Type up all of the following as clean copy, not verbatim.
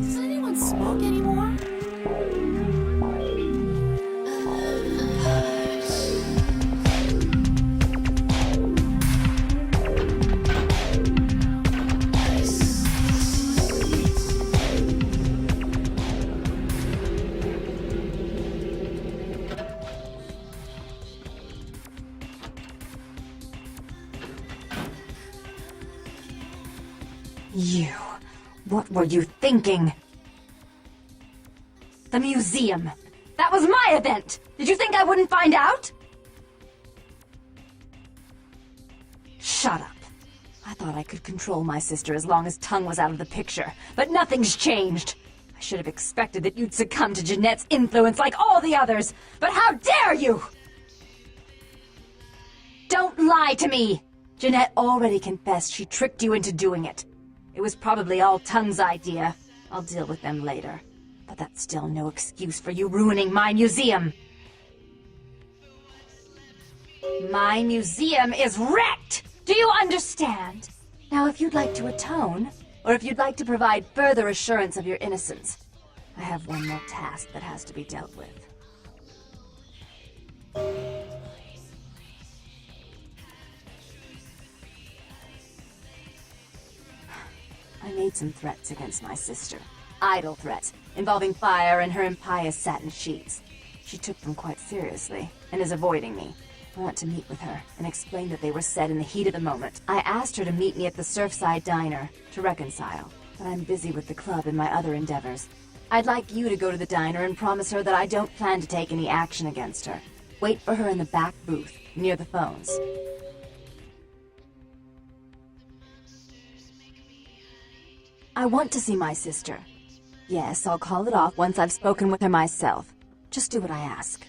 Does anyone smoke anymore? You. What were you thinking? The museum. That was my event! Did you think I wouldn't find out? Shut up. I thought I could control my sister as long as Tongue was out of the picture, but nothing's changed. I should have expected that you'd succumb to Jeanette's influence like all the others, but how dare you! Don't lie to me! Jeanette already confessed she tricked you into doing it. It was probably all Tongue's idea. I'll deal with them later. But that's still no excuse for you ruining my museum. My museum is wrecked! Do you understand? Now, if you'd like to atone, or if you'd like to provide further assurance of your innocence, I have one more task that has to be dealt with. I made some threats against my sister. Idle threats, involving fire and her impious satin sheets. She took them quite seriously, and is avoiding me. I want to meet with her, and explain that they were said in the heat of the moment. I asked her to meet me at the Surfside Diner, to reconcile, but I'm busy with the club and my other endeavors. I'd like you to go to the diner and promise her that I don't plan to take any action against her. Wait for her in the back booth, near the phones. I want to see my sister. Yes, I'll call it off once I've spoken with her myself. Just do what I ask.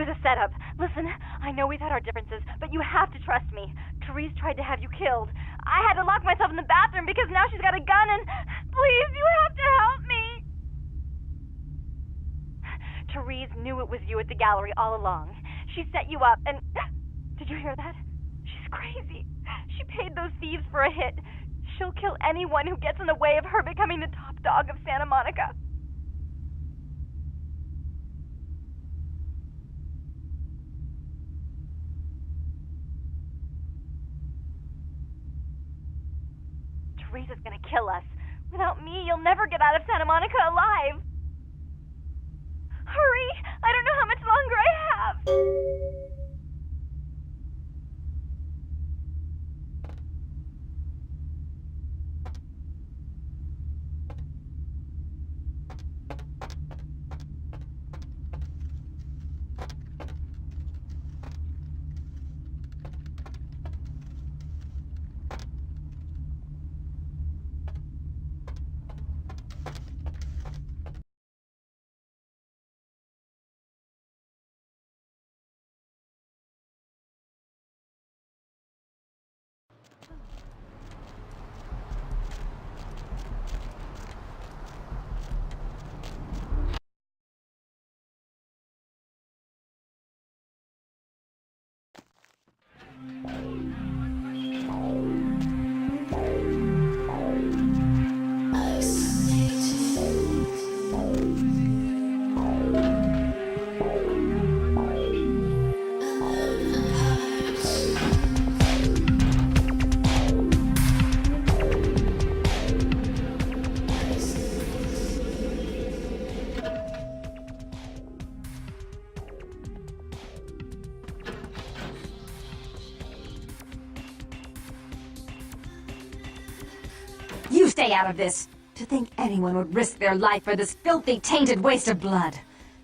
was a setup. Listen, I know we've had our differences, but you have to trust me. Therese tried to have you killed. I had to lock myself in the bathroom because now she's got a gun and... Please, you have to help me! Therese knew it was you at the gallery all along. She set you up and... Did you hear that? She's crazy. She paid those thieves for a hit. She'll kill anyone who gets in the way of her becoming the top dog of Santa Monica. Therese is gonna kill us. Without me, you'll never get out of Santa Monica alive. Hurry! I don't know how much longer I have. You stay out of this! To think anyone would risk their life for this filthy, tainted waste of blood.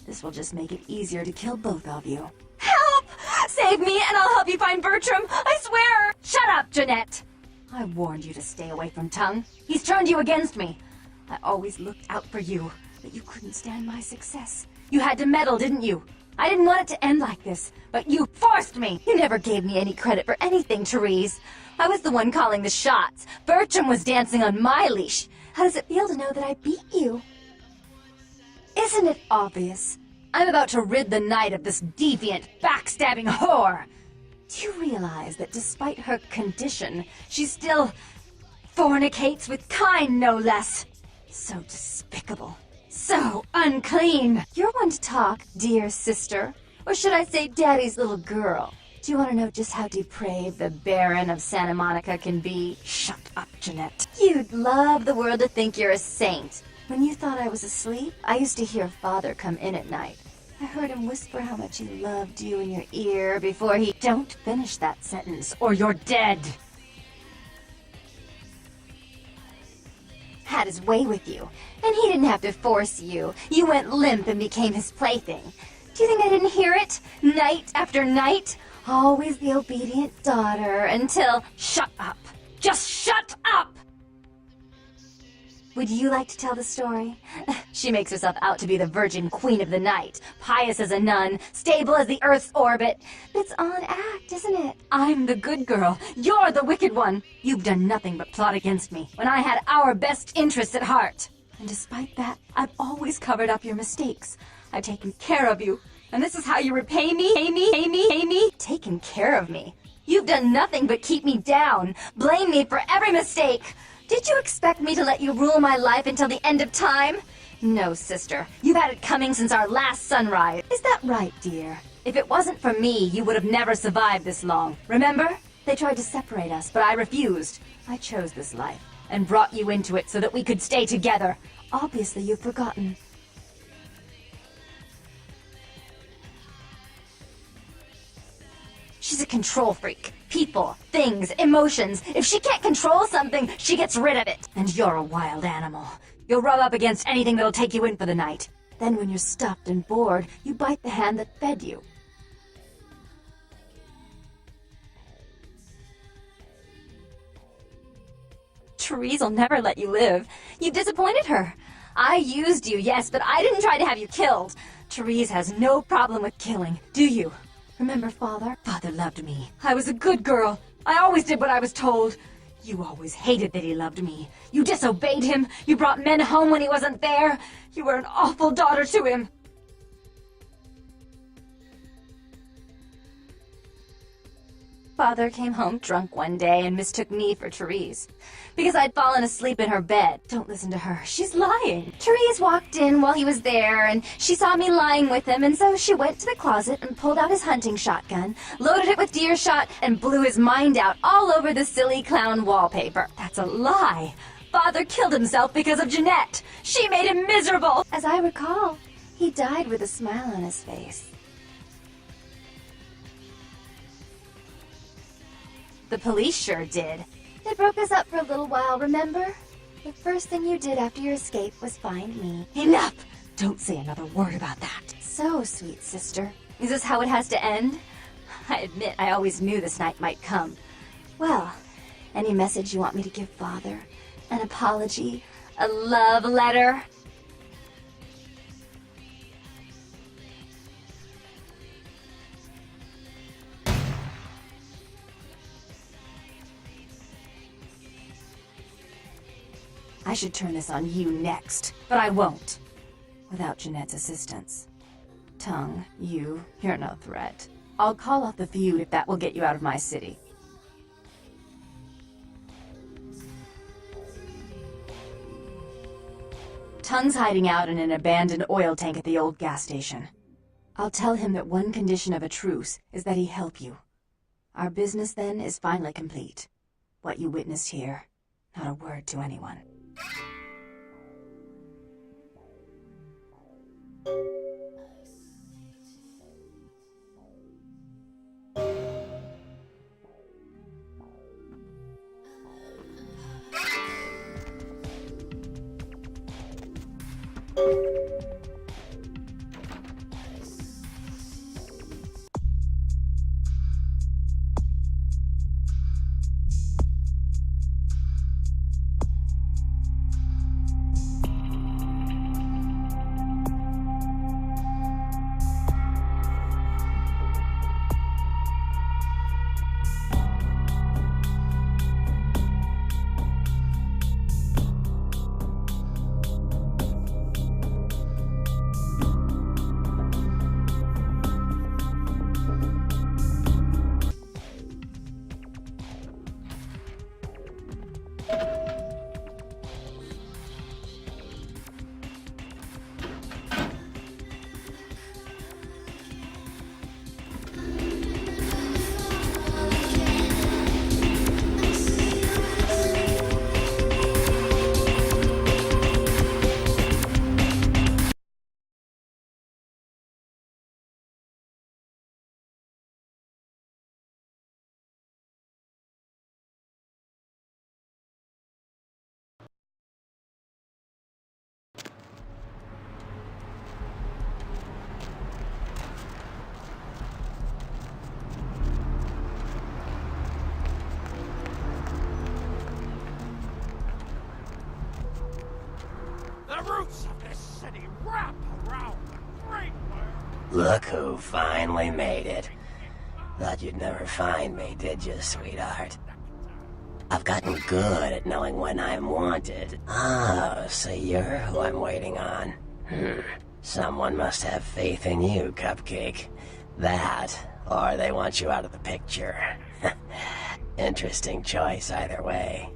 This will just make it easier to kill both of you. Help! Save me and I'll help you find Bertram! I swear! Shut up, Jeanette! I warned you to stay away from Tongue. He's turned you against me. I always looked out for you, but you couldn't stand my success. You had to meddle, didn't you? I didn't want it to end like this, but you forced me! You never gave me any credit for anything, Therese. I was the one calling the shots. Bertram was dancing on my leash. How does it feel to know that I beat you? Isn't it obvious? I'm about to rid the night of this deviant, backstabbing whore. Do you realize that despite her condition, she still fornicates with kind, no less? So despicable. So unclean. You're one to talk, dear sister. Or should I say daddy's little girl? Do you want to know just how depraved the Baron of Santa Monica can be? Shut up, Jeanette. You'd love the world to think you're a saint. When you thought I was asleep, I used to hear Father come in at night. I heard him whisper how much he loved you in your ear before he... Don't finish that sentence, or you're dead. Had his way with you, and he didn't have to force you. You went limp and became his plaything. Do you think I didn't hear it? Night after night? Always the obedient daughter until... Shut up! Just shut up! Would you like to tell the story? She makes herself out to be the virgin queen of the night, pious as a nun, stable as the Earth's orbit. It's all an act, isn't it? I'm the good girl. You're the wicked one. You've done nothing but plot against me when I had our best interests at heart. And despite that, I've always covered up your mistakes. I've taken care of you. And this is how you repay me? Pay me? Taken care of me. You've done nothing but keep me down. Blame me for every mistake. Did you expect me to let you rule my life until the end of time? No, sister. You've had it coming since our last sunrise. Is that right, dear? If it wasn't for me, you would have never survived this long. Remember? They tried to separate us, but I refused. I chose this life and brought you into it so that we could stay together. Obviously, you've forgotten. She's a control freak. People, things, emotions. If she can't control something, she gets rid of it. And you're a wild animal. You'll rub up against anything that'll take you in for the night. Then when you're stuffed and bored, you bite the hand that fed you. Therese will never let you live. You've disappointed her. I used you, yes, but I didn't try to have you killed. Therese has no problem with killing, do you? Remember Father? Father loved me. I was a good girl. I always did what I was told. You always hated that he loved me. You disobeyed him. You brought men home when he wasn't there. You were an awful daughter to him. Father came home drunk one day and mistook me for Therese. Because I'd fallen asleep in her bed. Don't listen to her. She's lying. Therese walked in while he was there, and she saw me lying with him, and so she went to the closet and pulled out his hunting shotgun, loaded it with deer shot, and blew his mind out all over the silly clown wallpaper. That's a lie. Father killed himself because of Jeanette. She made him miserable. As I recall, he died with a smile on his face. The police sure did. They broke us up for a little while, remember? The first thing you did after your escape was find me. Enough! Don't say another word about that. So, sweet sister. Is this how it has to end? I admit I always knew this night might come. Well, any message you want me to give Father? An apology? A love letter? I should turn this on you next, but I won't. Without Jeanette's assistance. Tongue, you're no threat. I'll call off the feud if that will get you out of my city. Tongue's hiding out in an abandoned oil tank at the old gas station. I'll tell him that one condition of a truce is that he help you. Our business then is finally complete. What you witnessed here, not a word to anyone. The roots of this city wrap around the Great World. Look who finally made it. Thought you'd never find me, did you, sweetheart? I've gotten good at knowing when I'm wanted. Oh, so you're who I'm waiting on. Someone must have faith in you, Cupcake. That, or they want you out of the picture. Interesting choice either way.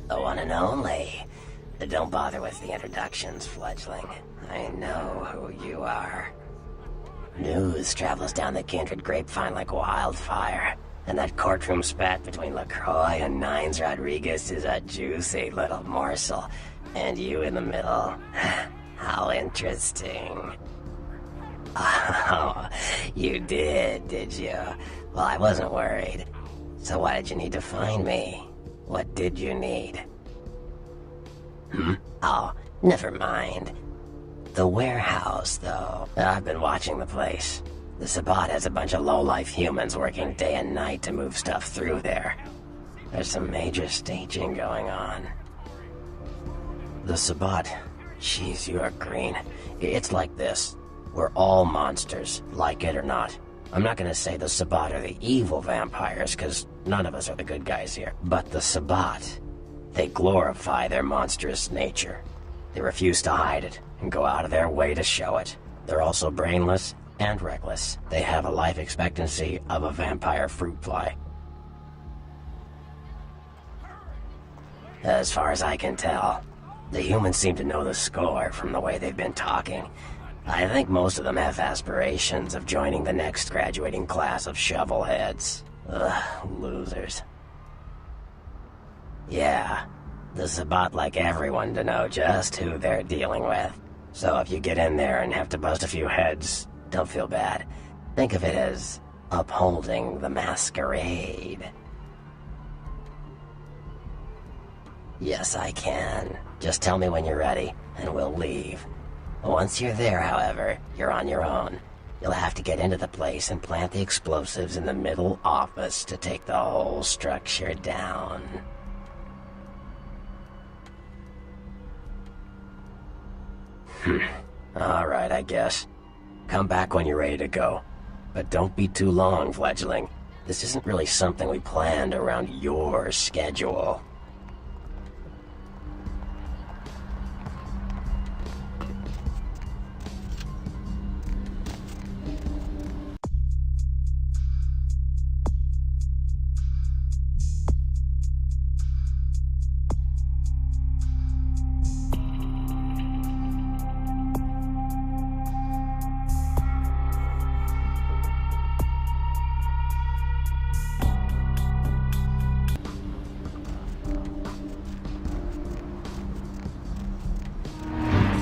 The one and only. Don't bother with the introductions, fledgling. I know who you are. News travels down the kindred grapevine like wildfire. And that courtroom spat between LaCroix and Nines Rodriguez is a juicy little morsel. And you in the middle. How interesting. Oh, you did you? Well, I wasn't worried. So why did you need to find me? What did you need? Oh, never mind. The warehouse, though. I've been watching the place. The Sabbat has a bunch of low-life humans working day and night to move stuff through there. There's some major staging going on. The Sabbat. Jeez, you are green. It's like this. We're all monsters, like it or not. I'm not gonna say the Sabbat are the evil vampires, because none of us are the good guys here. But the Sabbat, they glorify their monstrous nature. They refuse to hide it, and go out of their way to show it. They're also brainless and reckless. They have a life expectancy of a vampire fruit fly. As far as I can tell, the humans seem to know the score from the way they've been talking. I think most of them have aspirations of joining the next graduating class of shovelheads. Ugh, losers. Yeah, the Sabbat like everyone to know just who they're dealing with. So if you get in there and have to bust a few heads, don't feel bad. Think of it as upholding the masquerade. Yes, I can. Just tell me when you're ready, and we'll leave. Once you're there, however, you're on your own. You'll have to get into the place and plant the explosives in the middle office to take the whole structure down. Alright, I guess. Come back when you're ready to go. But don't be too long, fledgling. This isn't really something we planned around your schedule.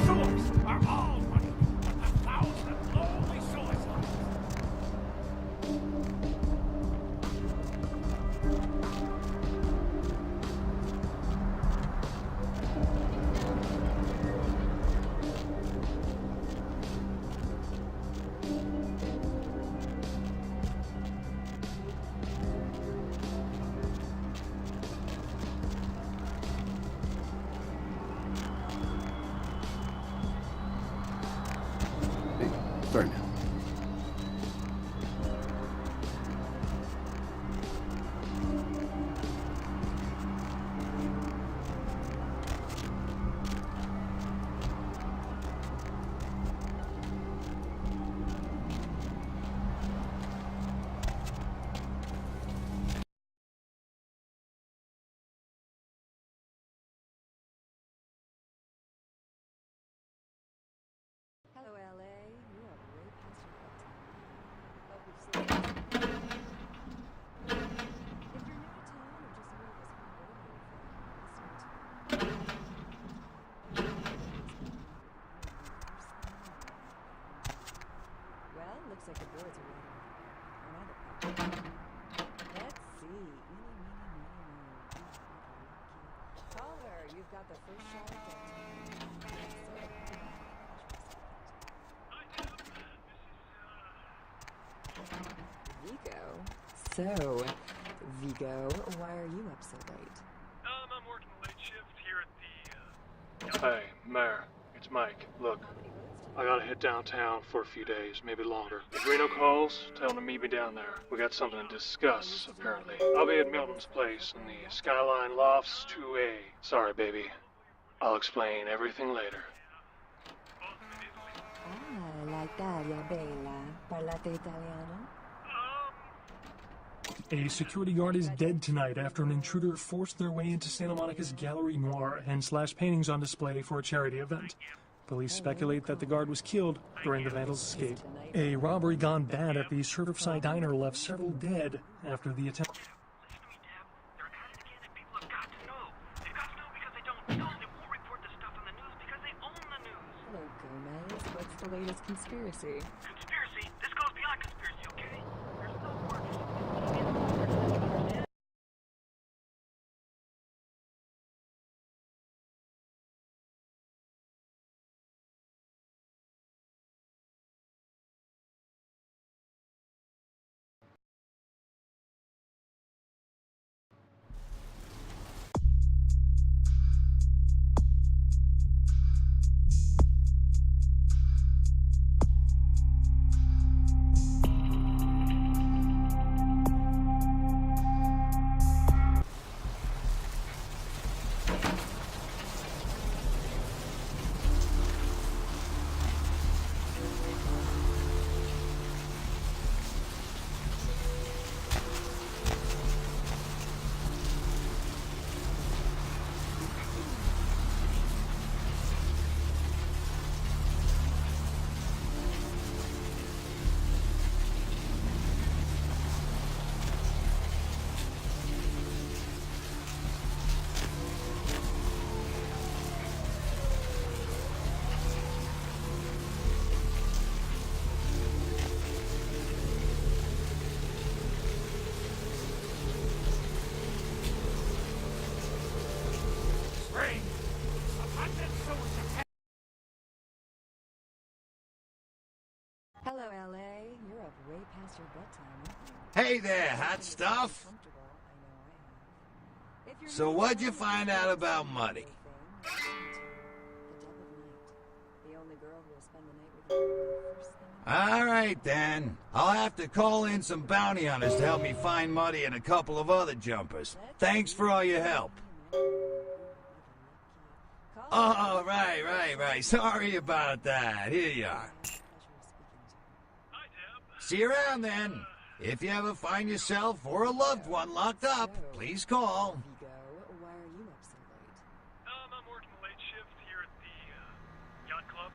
Swords are all money, but the thousand lonely suicides. Hey, sorry, man. Hello, LA. You are way past your bedtime. But we've seen it. If you're new to town or just new to this whole radio thing, well, looks like the boys are ready. Or not the Let's see. Caller, you've got the first shot at Vigo. So, Vigo, why are you up so late? I'm working the late shift here at the, Hey, Mayor, it's Mike. Look, I gotta hit downtown for a few days, maybe longer. If Reno calls, tell him to meet me down there. We got something to discuss, apparently. I'll be at Milton's place in the Skyline Lofts 2A. Sorry, baby. I'll explain everything later. Ah, l'Italia bella. Parlate italiano? A security guard is dead tonight after an intruder forced their way into Santa Monica's Gallery Noir and slashed paintings on display for a charity event. Police speculate that the guard was killed during the vandal's escape. A robbery gone bad at the Certified Diner left several dead after the attempt. Hello, Gomez. What's the latest conspiracy? Conspiracy? This goes beyond conspiracy, okay? There's no word. Hello, LA. You're up way past your bedtime, aren't you? Hey there, hot stuff. Comfortable, I know I have. If you're So really what'd you down find with out the about thing, money? the Dove of Night. The only girl who will spend the night with you first thing in the morning. All right, then. I'll have to call in some bounty hunters to help me find Muddy and a couple of other jumpers. Thanks for all your help. Oh, right. Sorry about that. Here you are. See you around, then. If you ever find yourself or a loved one locked up, please call. Vigo, why are you up so late? I'm working the late shift here at the yacht club.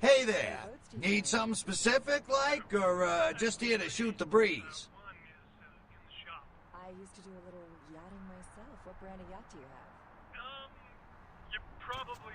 Hey there. Need something specific, like, or just here to shoot the breeze? One is in the shop. I used to do a little yachting myself. What brand of yacht do you have? You probably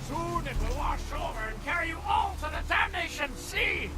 Soon it will wash over and carry you all to the damnation sea!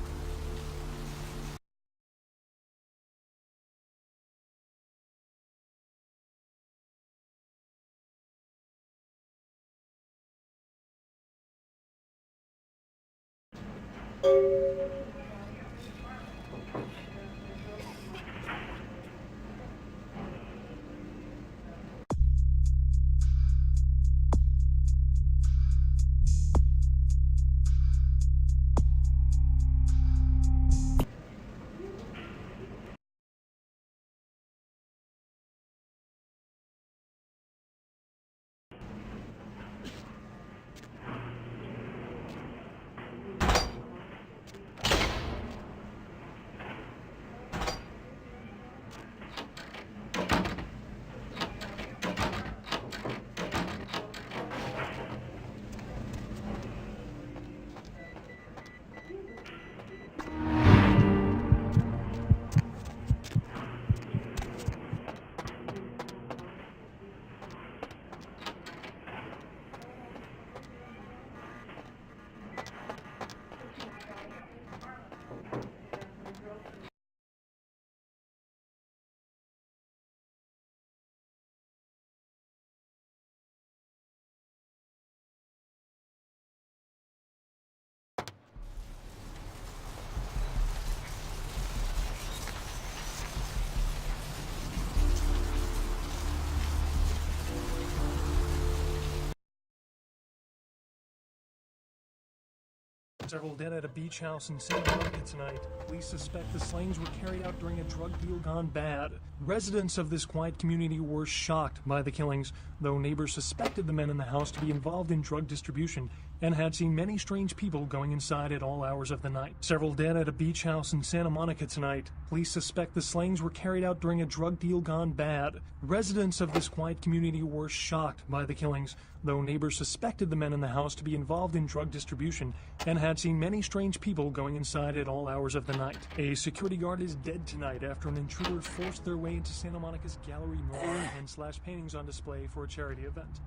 Several dead at a beach house in Santa Monica tonight. Police suspect the slayings were carried out during a drug deal gone bad. Residents of this quiet community were shocked by the killings, though neighbors suspected the men in the house to be involved in drug distribution and had seen many strange people going inside at all hours of the night. Several dead at a beach house in Santa Monica tonight. Police suspect the slayings were carried out during a drug deal gone bad. Residents of this quiet community were shocked by the killings, though neighbors suspected the men in the house to be involved in drug distribution and had seen many strange people going inside at all hours of the night. A security guard is dead tonight after an intruder forced their way into Santa Monica's Gallery Noir and slashed paintings on display for a charity event.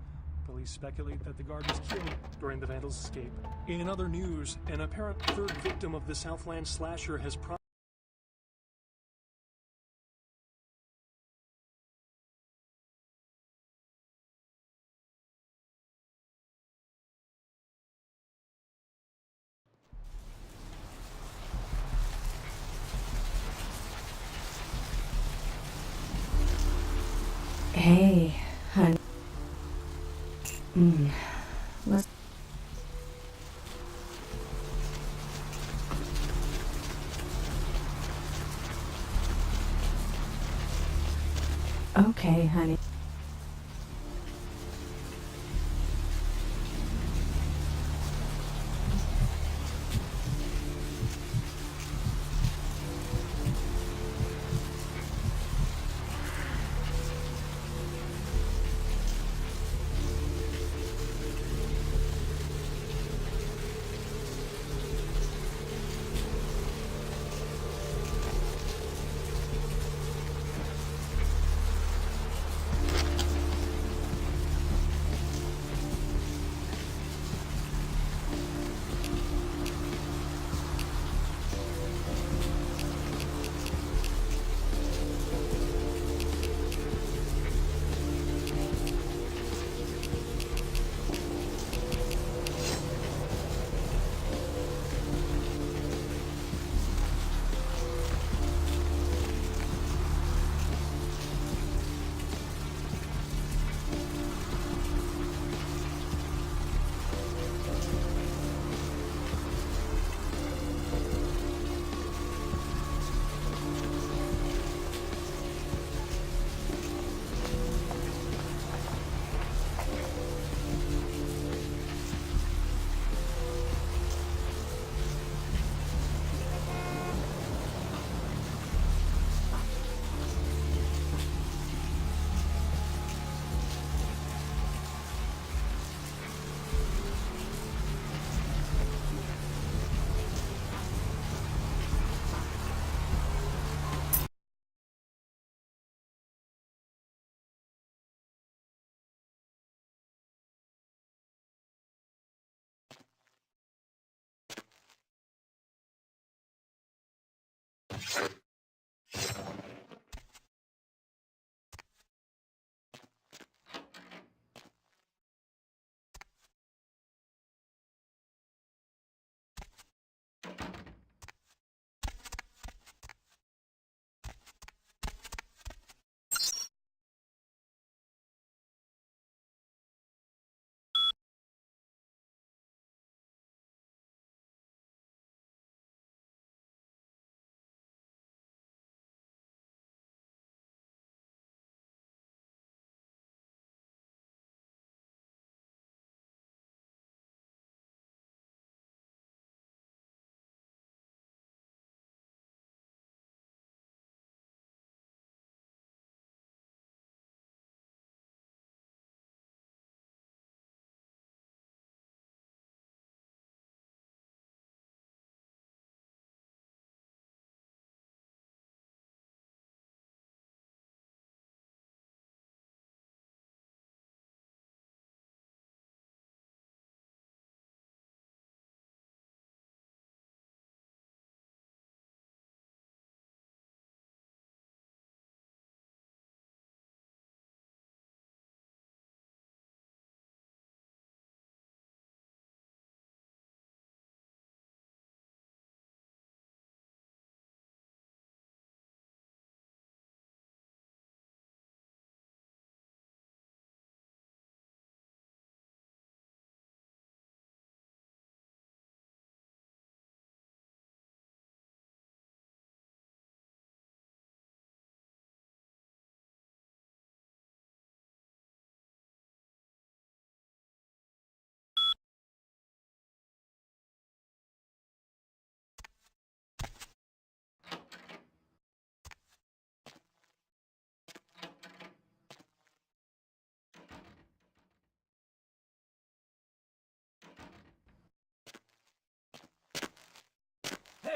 Police speculate that the guard was killed during the vandal's escape. In other news, an apparent third victim of the Southland slasher has Hey, honey. Let's... Okay, honey.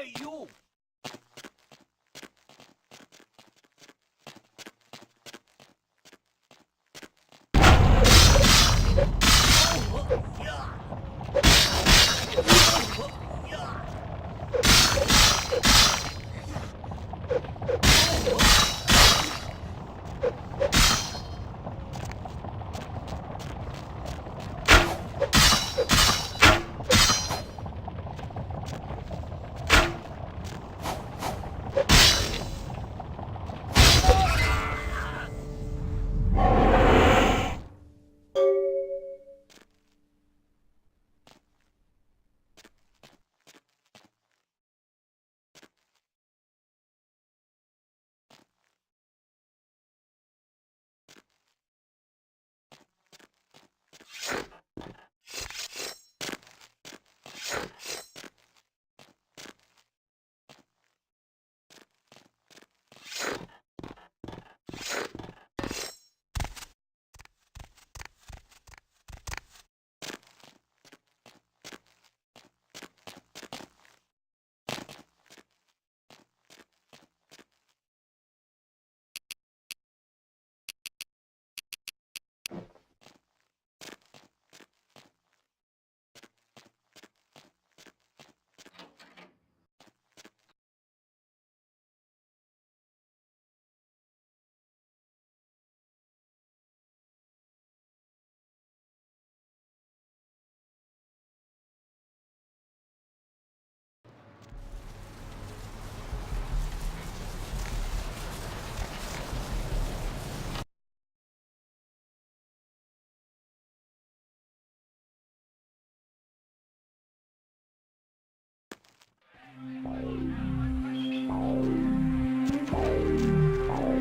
Hey, you!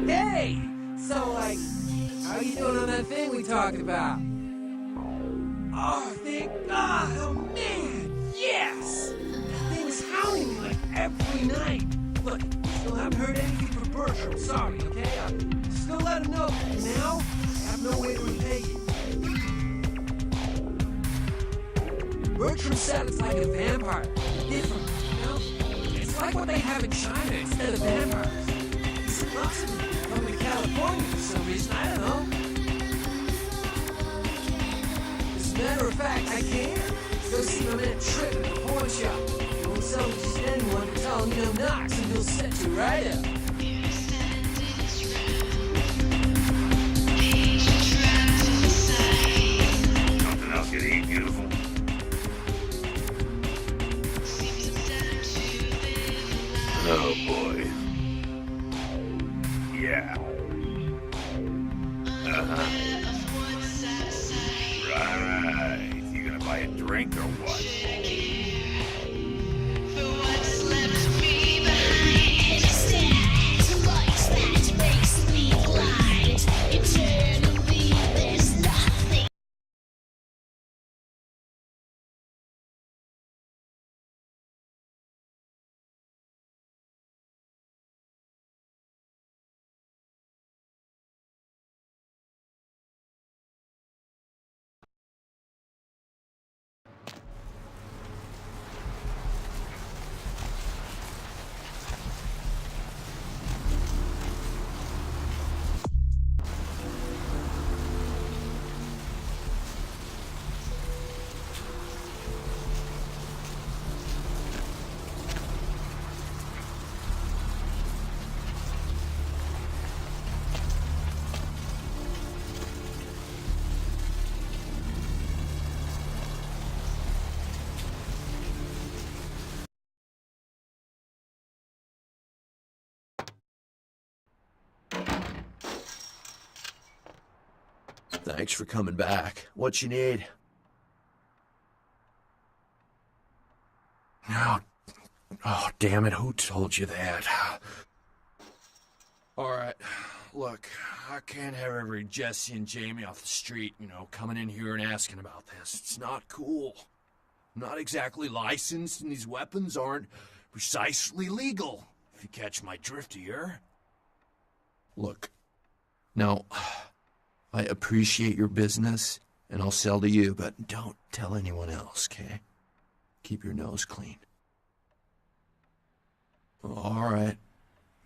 Hey! So, like, how you doing on that thing we talked about? Oh, oh man, yes! That thing is hounding me like every night. Look, still haven't heard anything from Bertram, sorry, okay? I still let him know that now I have no way to repay you. Bertram said it's like a vampire, different, you know? It's like what they have in China instead of vampires. He loves me. Coming to California for some reason, I don't know. As a matter of fact, I can't. Go see my man Trip at the pawn shop. You won't sell to just anyone for telling you no knocks, and he'll set you right up. Something else you eat, beautiful? Oh boy. Yeah. Right. You gonna buy a drink or what? Thanks for coming back. What you need? Oh, damn it, who told you that? Alright, look, I can't have every Jesse and Jamie off the street, coming in here and asking about this. It's not cool. I'm not exactly licensed, and these weapons aren't precisely legal, if you catch my drift here. Look, now, I appreciate your business, and I'll sell to you, but don't tell anyone else, okay? Keep your nose clean. All right.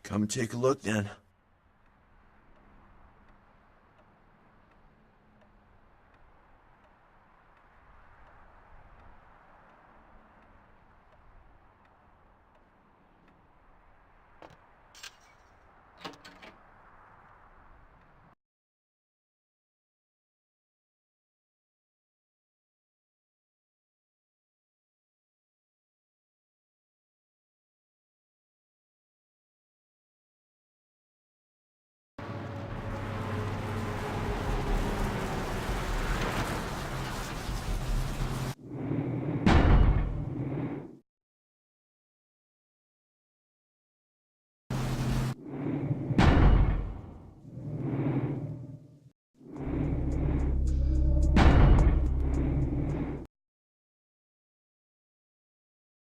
Come and take a look then.